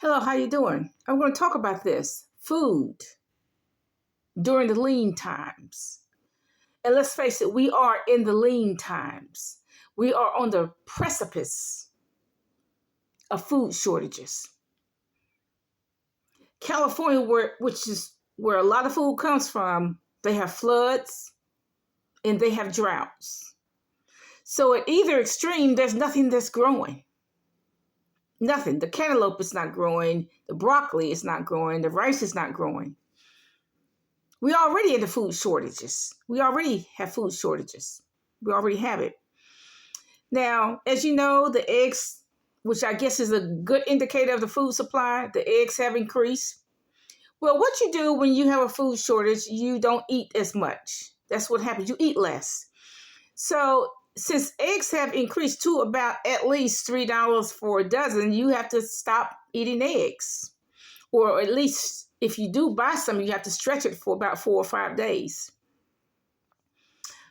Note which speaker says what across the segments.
Speaker 1: Hello, how you doing? I'm going to talk about this food during the lean times. And let's face it, we are in the lean times. We are on the precipice of food shortages. California, which is where a lot of food comes from, they have floods and they have droughts. So at either extreme, there's nothing that's growing. Nothing. The cantaloupe is not growing. The broccoli is not growing. The rice is not growing. We already in the food shortages. We already have food shortages. We already have it. Now, as you know, the eggs, which I guess is a good indicator of the food supply, the eggs have increased. Well, what you do when you have a food shortage, you don't eat as much. That's what happens. You eat less. So since eggs have increased to about at least $3 for a dozen, you have to stop eating eggs. Or at least if you do buy some, you have to stretch it for about 4 or 5 days.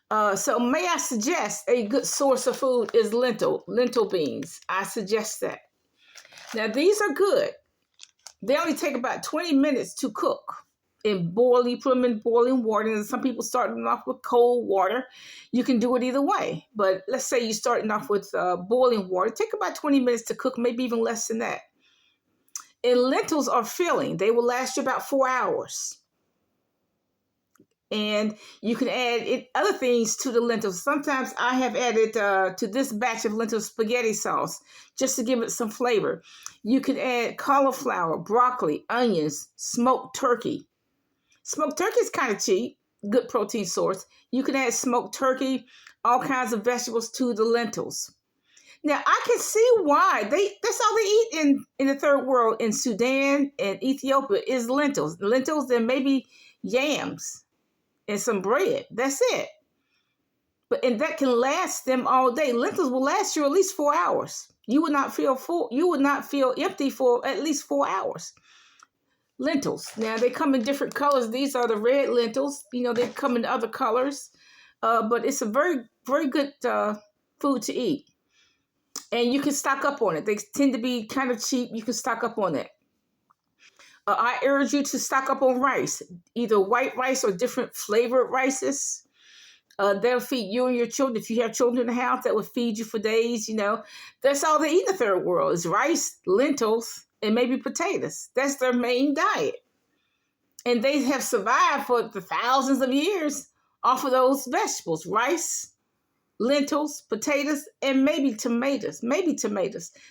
Speaker 1: So may I suggest a good source of food is lentil beans. I suggest that. Now these are good. They only take about 20 minutes to cook. You put them in boiling water, and some people starting off with cold water. You can do it either way. But let's say you're starting off with boiling water. Take about 20 minutes to cook, maybe even less than that. And lentils are filling. They will last you about 4 hours. And you can add other things to the lentils. Sometimes I have added to this batch of lentil spaghetti sauce just to give it some flavor. You can add cauliflower, broccoli, onions, smoked turkey. Smoked turkey is kind of cheap, good protein source. You can add smoked turkey, all kinds of vegetables to the lentils. Now I can see why that's all they eat in the third world, in Sudan and Ethiopia, is lentils. Lentils and maybe yams and some bread. That's it. And that can last them all day. Lentils will last you at least 4 hours. You would not feel full. You would not feel empty for at least 4 hours. Lentils. Now they come in different colors. These are the red lentils. They come in other colors, but it's a very, very good food to eat. And you can stock up on it. They tend to be kind of cheap. You can stock up on it. I urge you to stock up on rice, either white rice or different flavored rices. They'll feed you and your children. If you have children in the house, that will feed you for days. That's all they eat in the third world is rice, lentils, and maybe potatoes. That's their main diet. And they have survived for the thousands of years off of those vegetables: rice, lentils, potatoes, and maybe tomatoes.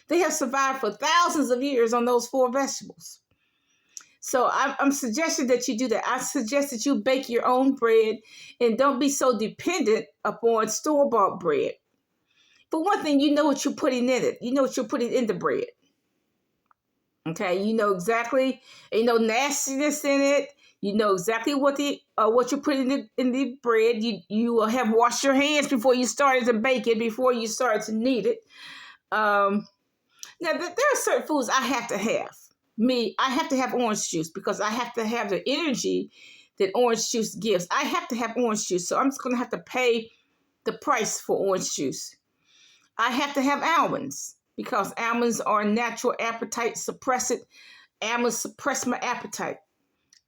Speaker 1: They have survived for thousands of years on those four vegetables. So I'm suggesting that you do that. I suggest that you bake your own bread and don't be so dependent upon store-bought bread. For one thing, you know what you're putting in it. You know what you're putting in the bread. Okay, you know exactly, nastiness in it. You know exactly what you're putting in the bread. You will have washed your hands before you started to bake it, before you started to knead it. Now, there are certain foods I have to have. I have to have orange juice because I have to have the energy that orange juice gives. I have to have orange juice, so I'm just going to have to pay the price for orange juice. I have to have almonds because almonds are a natural appetite suppressant. Almonds suppress my appetite.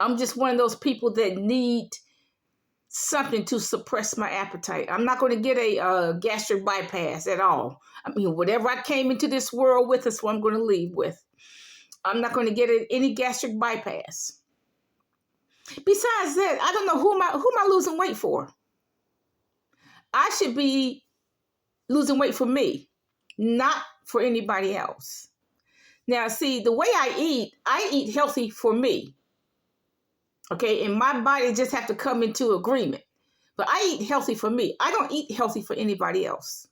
Speaker 1: I'm just one of those people that need something to suppress my appetite. I'm not going to get a gastric bypass at all. I mean, whatever I came into this world with is what I'm going to leave with. I'm not going to get any gastric bypass. Besides that, I don't know who am I losing weight for. I should be losing weight for me, not for anybody else. Now, see, the way I eat healthy for me. Okay, and my body just have to come into agreement. But I eat healthy for me. I don't eat healthy for anybody else.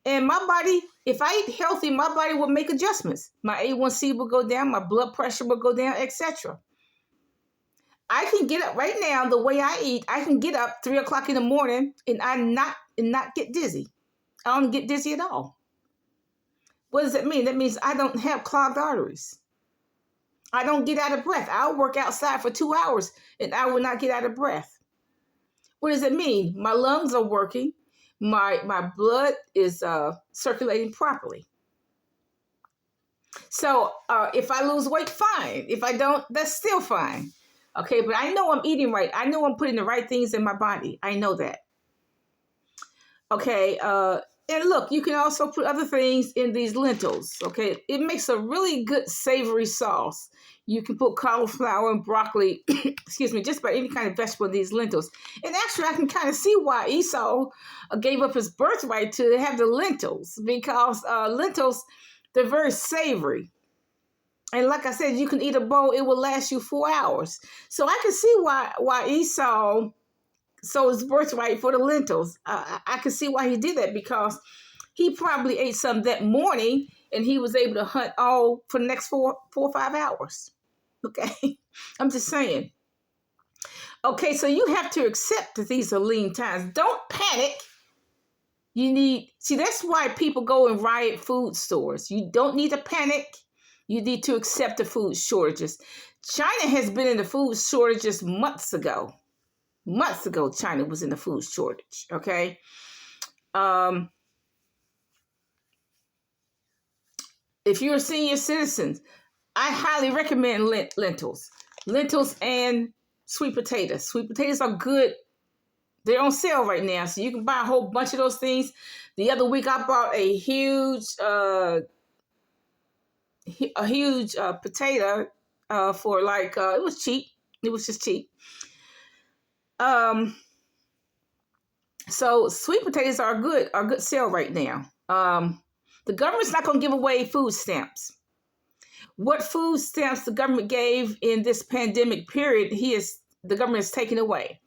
Speaker 1: And my body, if I eat healthy, my body will make adjustments. My A1C will go down, my blood pressure will go down, etc. I can get up right now, the way I eat, I can get up 3 o'clock in the morning and not get dizzy. I don't get dizzy at all. What does that mean? That means I don't have clogged arteries. I don't get out of breath. I'll work outside for 2 hours and I will not get out of breath. What does it mean? My lungs are working. My blood is circulating properly. So if I lose weight, fine. If I don't, that's still fine. Okay, but I know I'm eating right. I know I'm putting the right things in my body. I know that. Okay, and look, you can also put other things in these lentils. Okay, it makes a really good savory sauce. You can put cauliflower and broccoli, excuse me, just about any kind of vegetable in these lentils. And actually, I can kind of see why Esau gave up his birthright to have the lentils, because lentils, they're very savory. And like I said, you can eat a bowl; it will last you 4 hours. So I can see why Esau sold his birthright for the lentils. I can see why he did that, because he probably ate some that morning, and he was able to hunt all for the next 4 or 5 hours. Okay, I'm just saying. Okay, so you have to accept that these are lean times. Don't panic. You need, see, that's why people go and riot food stores. You don't need to panic. You need to accept the food shortages. China has been in the food shortages months ago. Months ago, China was in the food shortage. Okay. Um, if you're a senior citizen, I highly recommend lentils. Lentils and sweet potatoes. Sweet potatoes are good. They're on sale right now, so you can buy a whole bunch of those things. The other week, I bought a huge potato for like it was cheap. It was just cheap. Um, so sweet potatoes are good sale right now. The government's not going to give away food stamps. What food stamps the government gave in this pandemic period, the government is taking away.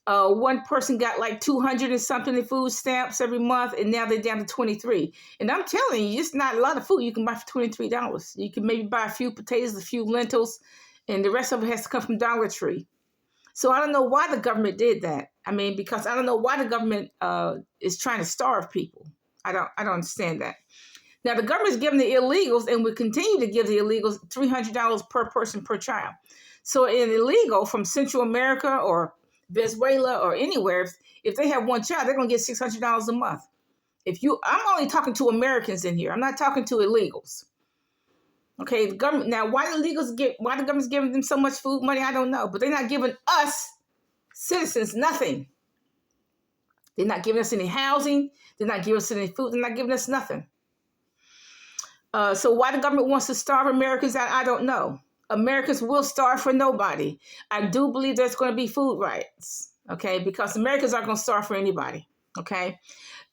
Speaker 1: One person got like 200 and something in food stamps every month, and now they're down to 23. And I'm telling you, it's not a lot of food you can buy for $23. You can maybe buy a few potatoes, a few lentils, and the rest of it has to come from Dollar Tree. So I don't know why the government did that. I mean, because I don't know why the government is trying to starve people. I don't understand that. Now, the government is giving the illegals, and will continue to give the illegals $300 per person per child. So an illegal from Central America or Venezuela or anywhere, if they have one child, they're going to get $600 a month. I'm only talking to Americans in here. I'm not talking to illegals. Okay, the government, now why the government's giving them so much food money, I don't know. But they're not giving us citizens nothing. They're not giving us any housing. They're not giving us any food. They're not giving us nothing. So why the government wants to starve Americans, I don't know. Americans will starve for nobody. I do believe there's going to be food riots, okay, because Americans aren't going to starve for anybody, okay?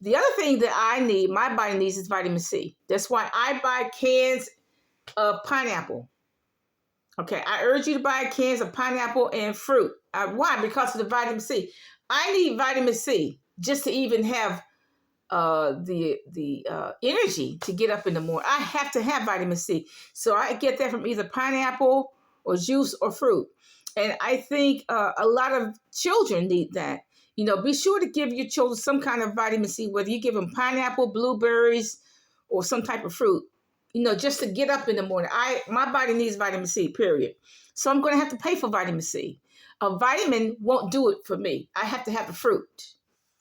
Speaker 1: The other thing that my body needs, is vitamin C. That's why I buy cans of pineapple. Okay, I urge you to buy cans of pineapple and fruit. Why? Because of the vitamin C. I need vitamin C just to even have the energy to get up in the morning. I have to have vitamin C. So I get that from either pineapple or juice or fruit. And I think a lot of children need that. You know, be sure to give your children some kind of vitamin C, whether you give them pineapple, blueberries, or some type of fruit, you know, just to get up in the morning. My body needs vitamin C, period. So I'm going to have to pay for vitamin C. A vitamin won't do it for me. I have to have the fruit.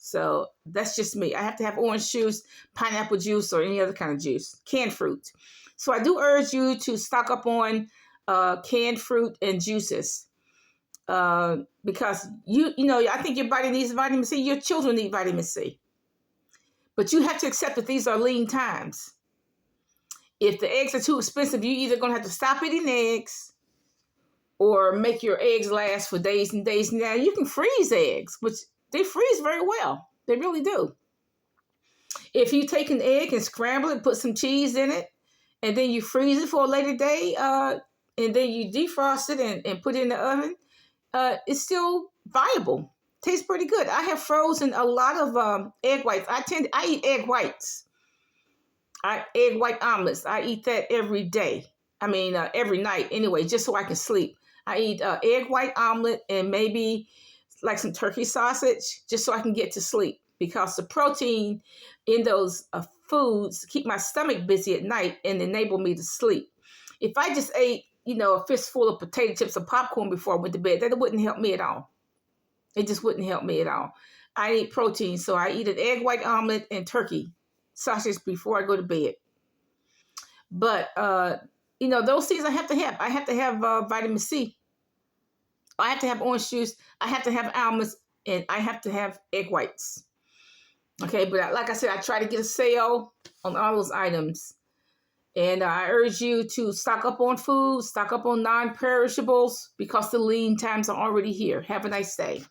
Speaker 1: So that's just me. I have to have orange juice, pineapple juice, or any other kind of juice, canned fruit. So I do urge you to stock up on canned fruit and juices because I think your body needs vitamin C. Your children need vitamin C. But you have to accept that these are lean times. If the eggs are too expensive, you're either going to have to stop eating eggs or make your eggs last for days and days. Now, you can freeze eggs, which they freeze very well. They really do. If you take an egg and scramble it, put some cheese in it, and then you freeze it for a later day, and then you defrost it and put it in the oven, it's still viable. Tastes pretty good. I have frozen a lot of egg whites. I eat egg whites. Egg white omelets. I eat that every day. I mean, every night anyway, just so I can sleep. I eat egg white omelet and maybe like some turkey sausage, just so I can get to sleep, because the protein in those foods keep my stomach busy at night and enable me to sleep. If I just ate, a fistful of potato chips or popcorn before I went to bed, that wouldn't help me at all. It just wouldn't help me at all. I eat protein, so I eat an egg white omelet and turkey sausage before I go to bed. But those things I have to have. I have to have vitamin C. I have to have orange juice. I have to have almonds, and I have to have egg whites. Okay, but like I said, I try to get a sale on all those items. And I urge you to stock up on food, stock up on non-perishables, because the lean times are already here. Have a nice day.